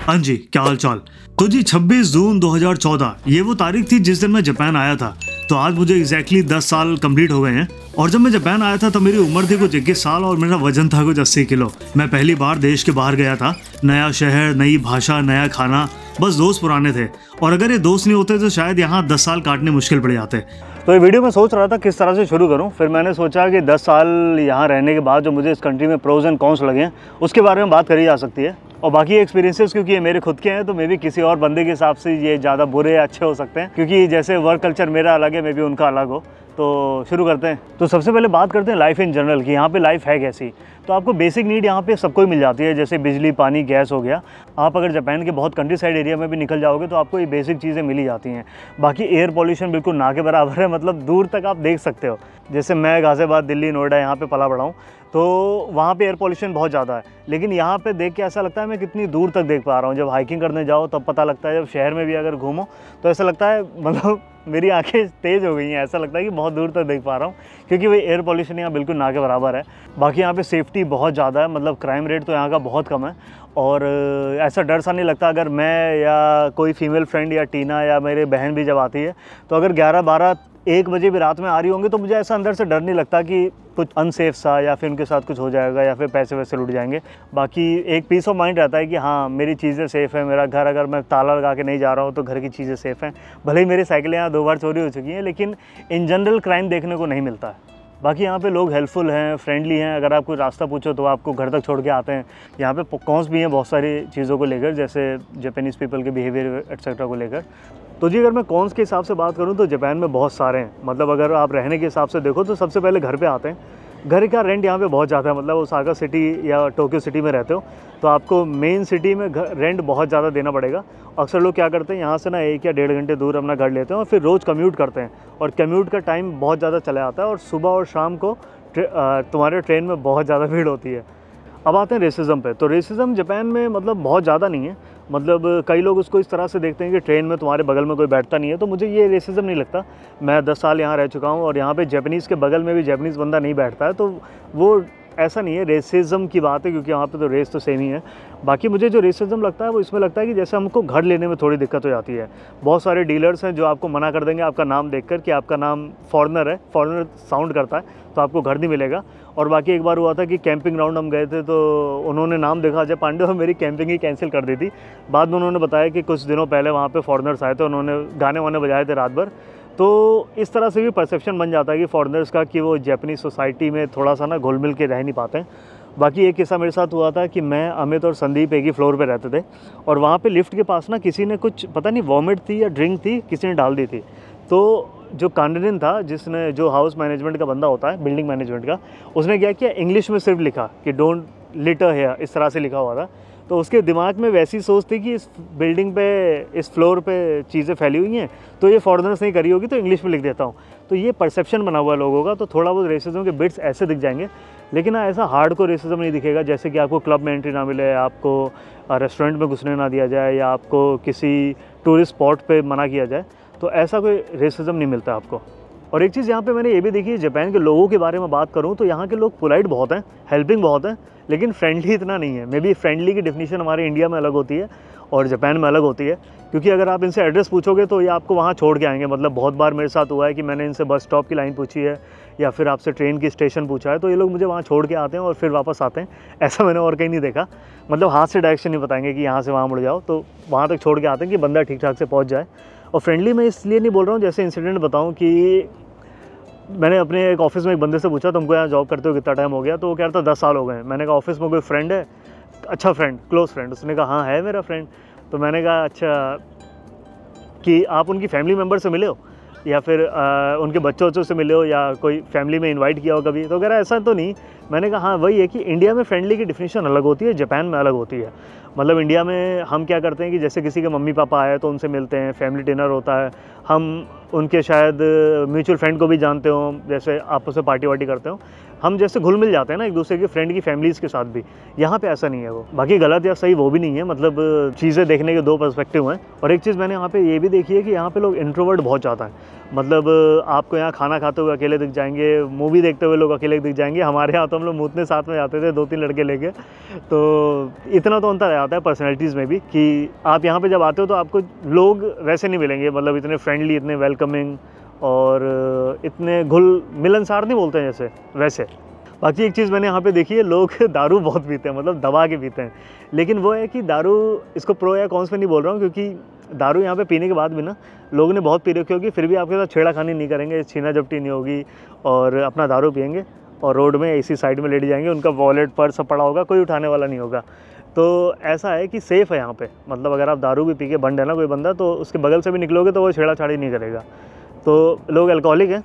हाँ जी, क्या हाल चाल। तो जी 26 जून 2014 ये वो तारीख थी जिस दिन मैं जापान आया था। तो आज मुझे एग्जैक्टली 10 साल कंप्लीट हो गए हैं। और जब मैं जापान आया था तो मेरी उम्र थी कुछ 21 साल और मेरा वजन था कुछ 80 किलो। मैं पहली बार देश के बाहर गया था। नया शहर, नई भाषा, नया खाना, बस दोस्त पुराने थे। और अगर ये दोस्त नहीं होते तो शायद यहाँ 10 साल काटने मुश्किल पड़ जाते। तो ये वीडियो मैं सोच रहा था किस तरह से शुरू करूं। फिर मैंने सोचा कि 10 साल यहाँ रहने के बाद जो मुझे इस कंट्री में प्रोज एंड कॉन्स लगे हैं उसके बारे में बात करी जा सकती है। और बाकी एक्सपीरियंसेस क्योंकि ये मेरे खुद के हैं तो मे भी किसी और बंदे के हिसाब से ये ज़्यादा बुरे या अच्छे हो सकते हैं, क्योंकि जैसे वर्क कल्चर मेरा अलग है, मे भी उनका अलग हो। तो शुरू करते हैं। तो सबसे पहले बात करते हैं लाइफ इन जनरल कि यहाँ पे लाइफ है कैसी। तो आपको बेसिक नीड यहाँ पे सबको ही मिल जाती है, जैसे बिजली, पानी, गैस हो गया। आप अगर जापान के बहुत कंट्री साइड एरिया में भी निकल जाओगे तो आपको ये बेसिक चीज़ें मिल ही जाती हैं। बाकी एयर पॉल्यूशन बिल्कुल ना के बराबर है, मतलब दूर तक आप देख सकते हो। जैसे मैं गाज़ियाबाद, दिल्ली, नोएडा यहाँ पे पला बड़ा हूँ, तो वहाँ पे एयर पॉल्यूशन बहुत ज़्यादा है। लेकिन यहाँ पे देख के ऐसा लगता है मैं कितनी दूर तक देख पा रहा हूँ। जब हाइकिंग करने जाओ तब पता लगता है, जब शहर में भी अगर घूमो तो ऐसा लगता है मतलब मेरी आंखें तेज़ हो गई हैं, ऐसा लगता है कि बहुत दूर तक देख पा रहा हूँ, क्योंकि वही एयर पॉल्यूशन यहाँ बिल्कुल ना के बराबर है। बाकी यहाँ पे सेफ्टी बहुत ज़्यादा है, मतलब क्राइम रेट तो यहाँ का बहुत कम है। और ऐसा डर सा नहीं लगता। अगर मैं या कोई फीमेल फ्रेंड या टीना या मेरे बहन भी जब आती है तो अगर 11, 12, 1 बजे भी रात में आ रही होंगी तो मुझे ऐसा अंदर से डर नहीं लगता कि कुछ अनसेफ सा या फिर उनके साथ कुछ हो जाएगा या फिर पैसे वैसे लुट जाएंगे। बाकी एक पीस ऑफ माइंड रहता है कि हाँ मेरी चीज़ें सेफ़ है, मेरा घर, अगर मैं ताला लगा के नहीं जा रहा हूँ तो घर की चीज़ें सेफ़ हैं। भले ही मेरी साइकिलें यहाँ 2 बार चोरी हो चुकी हैं, लेकिन इन जनरल क्राइम देखने को नहीं मिलता है। बाकी यहाँ पे लोग हेल्पफुल हैं, फ्रेंडली हैं। अगर आप कोई रास्ता पूछो तो आपको घर तक छोड़ के आते हैं। यहाँ पे कॉन्स भी हैं बहुत सारी चीज़ों को लेकर, जैसे जापानीज़ पीपल के बिहेवियर एक्सेट्रा को लेकर। तो जी अगर मैं कॉन्स के हिसाब से बात करूँ तो जापान में बहुत सारे हैं। मतलब अगर आप रहने के हिसाब से देखो तो सबसे पहले घर पे आते हैं। घर का रेंट यहाँ पे बहुत ज़्यादा है। मतलब ओसाका सिटी या टोक्यो सिटी में रहते हो तो आपको मेन सिटी में रेंट बहुत ज़्यादा देना पड़ेगा। अक्सर लोग क्या करते हैं, यहाँ से ना 1 या 1.5 घंटे दूर अपना घर लेते हैं और फिर रोज़ कम्यूट करते हैं। और कम्यूट का टाइम बहुत ज़्यादा चला जाता है और सुबह और शाम को तुम्हारे ट्रेन में बहुत ज़्यादा भीड़ होती है। अब आते हैं रेसिज्म पे। तो रेसिज्म जापान में मतलब बहुत ज़्यादा नहीं है। मतलब कई लोग उसको इस तरह से देखते हैं कि ट्रेन में तुम्हारे बगल में कोई बैठता नहीं है, तो मुझे ये रेसिज्म नहीं लगता। मैं 10 साल यहाँ रह चुका हूँ और यहाँ पे जापानीज़ के बगल में भी जापानीज़ बंदा नहीं बैठता है, तो वो ऐसा नहीं है रेसिज्म की बात है, क्योंकि यहाँ पे तो रेस तो सेम ही है। बाकी मुझे जो रेसिज्म लगता है वो इसमें लगता है कि जैसे हमको घर लेने में थोड़ी दिक्कत हो जाती है। बहुत सारे डीलर्स हैं जो आपको मना कर देंगे आपका नाम देखकर कि आपका नाम फॉरेनर है, फॉरेनर साउंड करता है, तो आपको घर नहीं मिलेगा। और बाकी एक बार हुआ था कि कैंपिंग ग्राउंड हम गए थे तो उन्होंने नाम देखा अजय पांडे और मेरी कैंपिंग ही कैंसिल कर दी थी। बाद में उन्होंने बताया कि कुछ दिनों पहले वहाँ पे फॉरेनर्स आए थे, उन्होंने गाने वाने बजाए थे रात भर। तो इस तरह से भी परसेप्शन बन जाता है कि फॉरेनर्स का कि वो जापानीज़ सोसाइटी में थोड़ा सा ना घुल मिल के रह नहीं पाते हैं। बाकी एक किस्सा मेरे साथ हुआ था कि मैं, अमित और संदीप एक ही फ्लोर पे रहते थे और वहाँ पे लिफ्ट के पास ना किसी ने कुछ पता नहीं वॉमिट थी या ड्रिंक थी किसी ने डाल दी थी। तो जो कांडिडेंट था, जिसने, जो हाउस मैनेजमेंट का बंदा होता है, बिल्डिंग मैनेजमेंट का, उसने क्या किया, इंग्लिश में सिर्फ लिखा कि डोंट लिटर हियर, इस तरह से लिखा हुआ था। तो उसके दिमाग में वैसी सोच थी कि इस बिल्डिंग पे, इस फ्लोर पे चीज़ें फैली हुई हैं तो ये फॉरेनर्स नहीं करी होगी, तो इंग्लिश में लिख देता हूँ। तो ये परसेप्शन बना हुआ है लोगों का। तो थोड़ा बहुत रेसिज्म के बिट्स ऐसे दिख जाएंगे, लेकिन ऐसा हार्डकोर रेसिज्म नहीं दिखेगा। जैसे कि आपको क्लब में एंट्री ना मिले, आपको रेस्टोरेंट में घुसने ना दिया जाए, या आपको किसी टूरिस्ट स्पॉट पे मना किया जाए, तो ऐसा कोई रेसिज्म नहीं मिलता आपको। और एक चीज़ यहाँ पे मैंने ये भी देखी है, जापान के लोगों के बारे में बात करूँ तो यहाँ के लोग पोलाइट बहुत हैं, हेल्पिंग बहुत हैं, लेकिन फ्रेंडली इतना नहीं है। मे बी फ्रेंडली की डेफिनेशन हमारे इंडिया में अलग होती है और जापान में अलग होती है, क्योंकि अगर आप इनसे एड्रेस पूछोगे तो ये आपको वहाँ छोड़ के आएंगे। मतलब बहुत बार मेरे साथ हुआ है कि मैंने इनसे बस स्टॉप की लाइन पूछी है या फिर आपसे ट्रेन की स्टेशन पूछा है, तो ये लोग मुझे वहाँ छोड़ के आते हैं और फिर वापस आते हैं। ऐसा मैंने और कहीं नहीं देखा। मतलब हाथ से डायरेक्शन नहीं बताएंगे कि यहाँ से वहाँ मुड़ जाओ, तो वहाँ तक छोड़ के आते हैं कि बंदा ठीक ठाक से पहुँच जाए। और फ्रेंडली मैं इसलिए नहीं बोल रहा हूँ, जैसे इंसिडेंट बताऊँ कि मैंने अपने एक ऑफिस में एक बंदे से पूछा तुमको यहाँ जॉब करते हो कितना टाइम हो गया, तो वो कह रहा था 10 साल हो गए। मैंने कहा ऑफिस में कोई फ्रेंड है, अच्छा फ्रेंड, क्लोज फ्रेंड? उसने कहा हाँ है मेरा फ्रेंड। तो मैंने कहा अच्छा, कि आप उनकी फैमिली मेम्बर से मिले हो या फिर उनके बच्चों से मिले हो या कोई फैमिली में इनवाइट किया हो कभी? तो कह रहा ऐसा तो नहीं। मैंने कहा हाँ वही है कि इंडिया में फ्रेंडली की डेफिनेशन अलग होती है, जापान में अलग होती है। मतलब इंडिया में हम क्या करते हैं कि जैसे किसी के मम्मी पापा आए तो उनसे मिलते हैं, फैमिली डिनर होता है, हम उनके शायद म्यूचुअल फ्रेंड को भी जानते हो, जैसे आपस में पार्टी वार्टी करते हो। हम जैसे घुल मिल जाते हैं ना एक दूसरे के फ्रेंड की फैमिलीज़ के साथ भी, यहाँ पे ऐसा नहीं है वो। बाकी गलत या सही वो भी नहीं है, मतलब चीज़ें देखने के दो पर्सपेक्टिव हैं। और एक चीज़ मैंने यहाँ पे ये भी देखी है कि यहाँ पे लोग इंट्रोवर्ट बहुत ज़्यादा हैं। मतलब आपको यहाँ खाना खाते हुए अकेले दिख जाएंगे, मूवी देखते हुए लोग अकेले दिख जाएंगे। हमारे यहाँ तो हम लोग मूतने साथ में जाते थे 2-3 लड़के लेके, तो इतना तो अंतर आता है पर्सनैलिटीज़ में भी कि आप यहाँ पे जब आते हो तो आपको लोग वैसे नहीं मिलेंगे, मतलब इतने फ्रेंडली, इतने वेलकमिंग और इतने घुल मिलनसार नहीं बोलते हैं जैसे वैसे। बाकी एक चीज़ मैंने यहाँ पे देखी है, लोग दारू बहुत पीते हैं, मतलब दबा के पीते हैं। लेकिन वो है कि दारू, इसको प्रो या कॉन्स में नहीं बोल रहा हूँ, क्योंकि दारू यहाँ पे पीने के बाद भी ना लोगों ने बहुत पी रखी होगी, फिर भी आपके साथ छेड़ाखानी नहीं करेंगे, छीना झपटी नहीं होगी और अपना दारू पियेंगे और रोड में इसी साइड में लेट जाएंगे। उनका वॉलेट पर्स सब पड़ा होगा, कोई उठाने वाला नहीं होगा। तो ऐसा है कि सेफ़ है यहाँ पे, मतलब अगर आप दारू भी पी के बंद है ना कोई बंदा, तो उसके बगल से भी निकलोगे तो वो छेड़ाछाड़ी नहीं करेगा। तो लोग अल्कोहलिक हैं,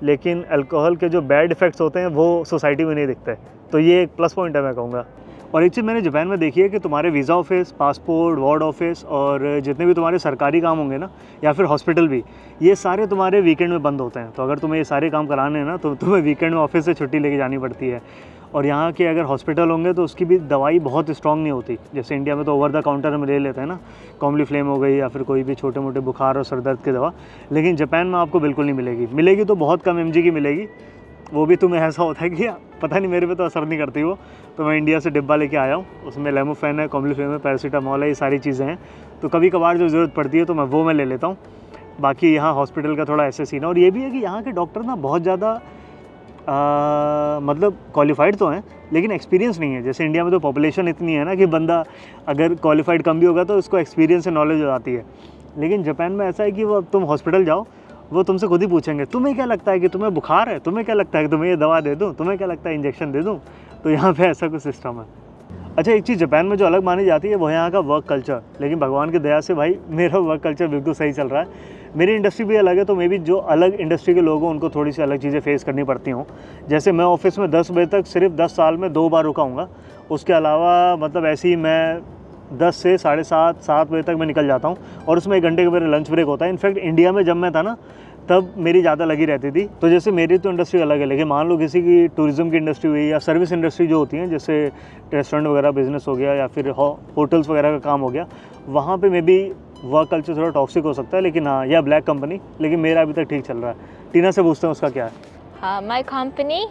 लेकिन अल्कोहल के जो बैड इफ़ेक्ट्स होते हैं वो सोसाइटी में नहीं दिखते, तो ये एक प्लस पॉइंट है मैं कहूँगा। और एक चीज़ मैंने जापान में देखी है कि तुम्हारे visa office, passport, ward office और जितने भी तुम्हारे सरकारी काम होंगे ना, या फिर हॉस्पिटल भी, ये सारे तुम्हारे वीकेंड में बंद होते हैं। तो अगर तुम्हें ये सारे काम कराने हैं ना, तो तुम्हें वीकेंड में ऑफिस से छुट्टी लेके जानी पड़ती है। और यहाँ के अगर हॉस्पिटल होंगे तो उसकी भी दवाई बहुत स्ट्रॉन्ग नहीं होती, जैसे इंडिया में तो ओवर द काउंटर में ले लेते हैं ना, कॉम्बली फ्लेम हो गई या फिर कोई भी छोटे मोटे बुखार और सर दर्द की दवा। लेकिन जापान में आपको बिल्कुल नहीं मिलेगी, मिलेगी तो बहुत कम mg की मिलेगी, वो भी तुम्हें ऐसा होता है कि पता नहीं, मेरे पे तो असर नहीं करती वो। तो मैं इंडिया से डिब्बा लेके आया हूँ, उसमें लेमोफेन है, कॉम्बली फ्लेम है, पैरासीटामॉल है, ये सारी चीज़ें हैं। तो कभी कभार जो ज़रूरत पड़ती है तो मैं ले लेता हूँ। बाकी यहाँ हॉस्पिटल का थोड़ा ऐसे सीन है। और ये भी है कि यहाँ के डॉक्टर ना बहुत ज़्यादा मतलब क्वालिफाइड तो हैं, लेकिन एक्सपीरियंस नहीं है। जैसे इंडिया में तो पॉपुलेशन इतनी है ना कि बंदा अगर क्वालिफाइड कम भी होगा तो उसको एक्सपीरियंस से नॉलेज हो जाती है। लेकिन जापान में ऐसा है कि वो तुम हॉस्पिटल जाओ, वो तुमसे खुद ही पूछेंगे तुम्हें क्या लगता है कि तुम्हें बुखार है, तुम्हें क्या लगता है कि तुम्हें ये दवा दे दूँ, तुम्हें क्या लगता है इंजेक्शन दे दूँ। तो यहाँ पे ऐसा कुछ सिस्टम है। अच्छा, एक चीज़ जापान में जो अलग मानी जाती है वो है यहाँ का वर्क कल्चर। लेकिन भगवान की दया से भाई मेरा वर्क कल्चर बिल्कुल सही चल रहा है। मेरी इंडस्ट्री भी अलग है, तो मे भी जो अलग इंडस्ट्री के लोग हों उनको थोड़ी सी अलग चीज़ें फेस करनी पड़ती हों। जैसे मैं ऑफिस में 10 बजे तक सिर्फ 10 साल में 2 बार रुका हूँगा, उसके अलावा मतलब ऐसे ही मैं 10 से 7:30 बजे तक मैं निकल जाता हूँ, और उसमें 1 घंटे का मेरा लंच ब्रेक होता है। इनफैक्ट इंडिया में जब मैं था ना तब मेरी ज़्यादा लगी रहती थी। तो जैसे मेरी तो इंडस्ट्री अलग है, लेकिन मान लो किसी की टूरिज़्म की इंडस्ट्री हुई या सर्विस इंडस्ट्री जो होती है, जैसे रेस्टोरेंट वगैरह बिजनेस हो गया या फिर होटल्स वगैरह का काम हो गया, वहाँ पे मे बी वर्क कल्चर थोड़ा टॉक्सिक हो सकता है। लेकिन हाँ, यह ब्लैक कंपनी, लेकिन मेरा अभी तक ठीक चल रहा है। टीना से पूछते हैं उसका क्या है। My company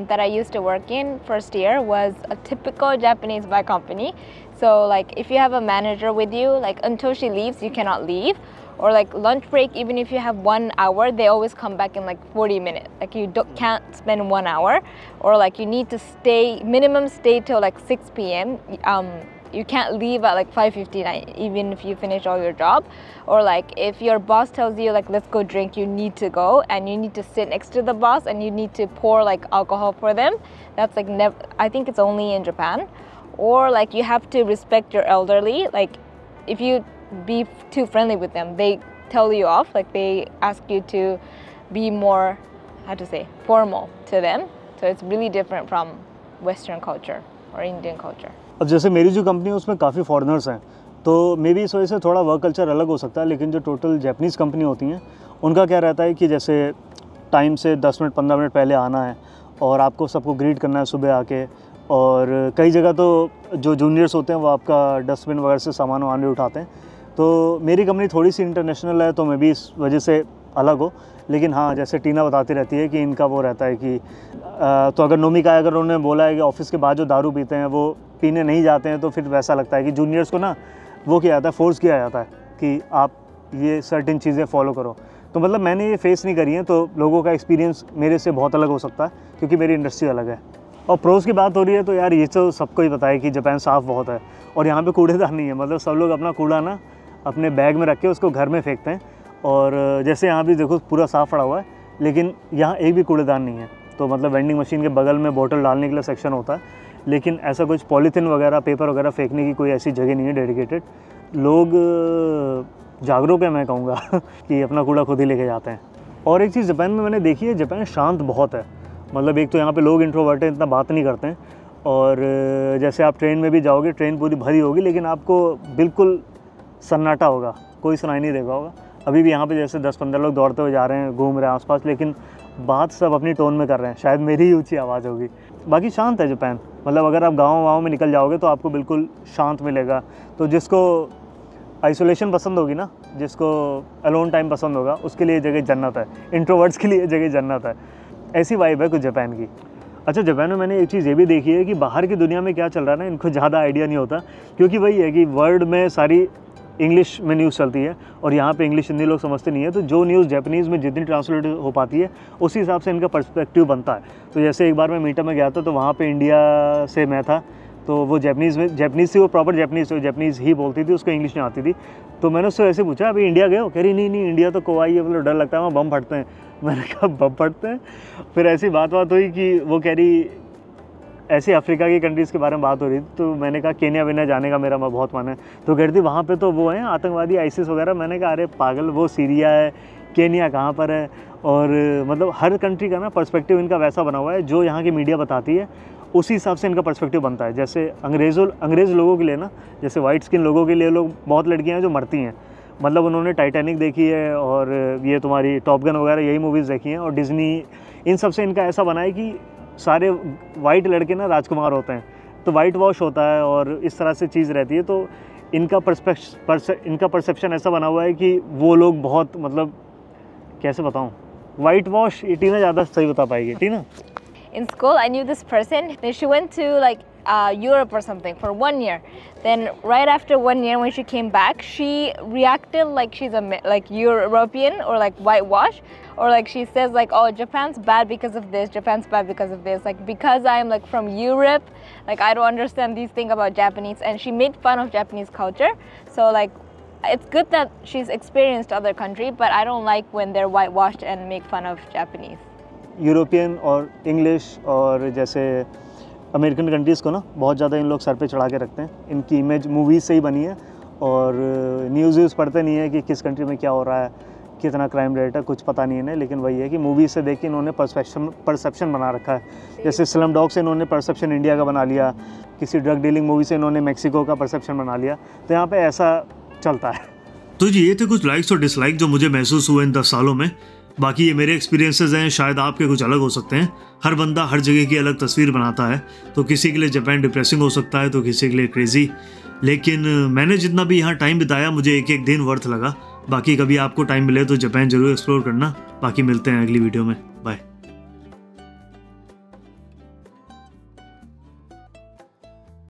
that I used to work in first year was a typical Japanese bike company. So like if you have a manager with you, like until she leaves, you cannot leave. Or like lunch break, even if you have 1 hour, they always come back in like 40 minutes. Like you can't spend 1 hour. Or like you need to minimum stay till like 6 p.m. You can't leave at like 5:59 even if you finish all your job. Or like if your boss tells you like let's go drink, you need to go and you need to sit next to the boss and you need to pour like alcohol for them. That's like I think it's only in Japan. Or like you have to respect your elderly. Like if you be too friendly with them, they tell you off. Like they ask you to be more, how to say, formal to them. So it's really different from Western culture or Indian culture. अब जैसे मेरी जो company है उसमें काफ़ी foreigners हैं, तो may be इस वजह से थोड़ा वर्क कल्चर अलग हो सकता है। लेकिन जो टोटल जैपनीज़ कंपनी होती हैं उनका क्या रहता है कि जैसे टाइम से 10 मिनट 15 मिनट पहले आना है और आपको सबको ग्रीट करना है सुबह आके। और कई जगह तो जो जूनियर्स होते हैं वो आपका डस्टबिन वगैरह से सामान वामान भी उठाते हैं। तो मेरी कंपनी थोड़ी सी इंटरनेशनल है, तो मे बी इस वजह से अलग हो। लेकिन हाँ, जैसे टीना बताती रहती है कि इनका वो रहता है कि तो अगर नोमी का अगर उन्होंने बोला है कि ऑफिस के बाद जो दारू पीते हैं वो पीने नहीं जाते हैं, तो फिर वैसा लगता है कि जूनियर्स को ना वो किया जाता है, फोर्स किया जाता है कि आप ये सर्टेन चीज़ें फॉलो करो। तो मतलब मैंने ये फेस नहीं करी है, तो लोगों का एक्सपीरियंस मेरे से बहुत अलग हो सकता है क्योंकि मेरी इंडस्ट्री अलग है। और प्रोस की बात हो रही है तो यार ये तो सबको ही पता है कि जापान साफ़ बहुत है और यहाँ पे कूड़ेदान नहीं है। मतलब सब लोग अपना कूड़ा ना अपने बैग में रख के उसको घर में फेंकते हैं। और जैसे यहाँ भी देखो पूरा साफ़ पड़ा हुआ है, लेकिन यहाँ एक भी कूड़ेदान नहीं है। तो मतलब वेंडिंग मशीन के बगल में बोतल डालने के लिए सेक्शन होता है, लेकिन ऐसा कुछ पॉलीथीन वगैरह पेपर वगैरह फेंकने की कोई ऐसी जगह नहीं है डेडिकेटेड। लोग जागरूक है मैं कहूँगा कि अपना कूड़ा खुद ही लेके जाते हैं। और एक चीज़ जापान में मैंने देखी है, जापान शांत बहुत है। मतलब एक तो यहाँ पे लोग इंट्रोवर्ट हैं, इतना बात नहीं करते हैं। और जैसे आप ट्रेन में भी जाओगे, ट्रेन पूरी भरी होगी लेकिन आपको बिल्कुल सन्नाटा होगा, कोई सुनाई नहीं देगा होगा। अभी भी यहाँ पे जैसे 10-15 लोग दौड़ते हुए जा रहे हैं, घूम रहे हैं आसपास, लेकिन बात सब अपनी टोन में कर रहे हैं, शायद मेरी ही ऊंची आवाज़ होगी। बाकी शांत है जापान, मतलब अगर आप गाँव में निकल जाओगे तो आपको बिल्कुल शांत मिलेगा। तो जिसको आइसोलेशन पसंद होगी ना, जिसको अलोन टाइम पसंद होगा, उसके लिए जगह जन्नत है। इंट्रोवर्ट्स के लिए जगह जन्नत है। ऐसी वाइब है कुछ जापान की। अच्छा, जापान में मैंने एक चीज़ ये भी देखी है कि बाहर की दुनिया में क्या चल रहा है ना, इनको ज़्यादा आइडिया नहीं होता, क्योंकि वही है कि वर्ल्ड में सारी इंग्लिश में न्यूज़ चलती है और यहाँ पे इंग्लिश हिंदी लोग समझते नहीं है। तो जो न्यूज़ जापानीज़ में जितनी ट्रांसलेट हो पाती है उसी हिसाब से इनका पर्सपेक्टिव बनता है। तो जैसे एक बार मैं मीटअप में गया था, तो वहाँ पे इंडिया से मैं था, तो वो जापानीज़ थी, वो प्रॉपर जापानीज़ ही बोलती थी, उसको इंग्लिश नहीं आती थी। तो मैंने उससे ऐसे पूछा, अभी इंडिया गए हो? कह रही नहीं इंडिया तो कोई है, मतलब डर लगता है, वहाँ बम फटते हैं। मैंने कहा बम फटते हैं? फिर ऐसी बात हुई कि वो कह रही, ऐसे अफ्रीका की कंट्रीज़ के बारे में बात हो रही थी, तो मैंने कहा केन्या वेन्या जाने का मेरा बहुत मन है। तो कह रही थी वहाँ पे तो वो हैं आतंकवादी, आईसिस वगैरह। मैंने कहा अरे पागल, वो सीरिया है, केन्या कहाँ पर है? और मतलब हर कंट्री का ना पर्सपेक्टिव इनका वैसा बना हुआ है, जो यहाँ की मीडिया बताती है उसी हिसाब से इनका पर्सपेक्टिव बनता है। जैसे अंग्रेज़ लोगों के लिए ना, जैसे वाइट स्किन लोगों के लिए लोग, बहुत लड़कियाँ हैं जो मरती हैं, मतलब उन्होंने टाइटैनिक देखी है और ये तुम्हारी टॉप गन वगैरह यही मूवीज़ देखी हैं, और डिज़नी, इन सब से इनका ऐसा बना है कि सारे वाइट लड़के ना राजकुमार होते हैं, तो वाइट वॉश होता है और इस तरह से चीज़ रहती है। तो इनका परसेप्शन ऐसा बना हुआ है कि वो लोग बहुत, मतलब कैसे बताऊँ, वाइट वॉश। ये टीना ज़्यादा सही बता पाएगी। टीना, in school I knew this person. Then she went to like Europe or something for 1 year. Then right after 1 year when she came back, she reacted like she's like European or like whitewash, or like she says like, oh, Japan's bad because of this, Japan's bad because of this, like because I'm like from Europe, like I don't understand these things about Japanese. And she made fun of Japanese culture. So like it's good that she's experienced other country, but I don't like when they're whitewashed and make fun of Japanese. European और English और जैसे American countries को ना बहुत ज़्यादा इन लोग sir पे चढ़ा के रखते हैं। इनकी इमेज मूवीज़ से ही बनी है, और न्यूज़ पढ़ते नहीं है कि किस कंट्री में क्या हो रहा है, कितना क्राइम रेट है, कुछ पता नहीं है। लेकिन वही है कि मूवीज़ से देख के इन्होंने परसेप्शन बना रखा है। जैसे स्लम डॉग से इन्होंने परसेप्शन इंडिया का बना लिया, किसी ड्रग डीलिंग मूवी से इन्होंने मेक्सिको का परसेप्शन बना लिया। तो यहाँ पर ऐसा चलता है। तो जी, ये थे कुछ लाइक्स और डिसलाइक जो मुझे महसूस हुए इन 10 सालों में। बाकी ये मेरे एक्सपीरियंसेस हैं, शायद आपके कुछ अलग हो सकते हैं। हर बंदा हर जगह की अलग तस्वीर बनाता है, तो किसी के लिए जापान डिप्रेसिंग हो सकता है, तो किसी के लिए क्रेजी। लेकिन मैंने जितना भी यहाँ टाइम बिताया, मुझे एक एक दिन वर्थ लगा। बाकी कभी आपको टाइम मिले तो जापान ज़रूर एक्सप्लोर करना। बाकी मिलते हैं अगली वीडियो में। बाय।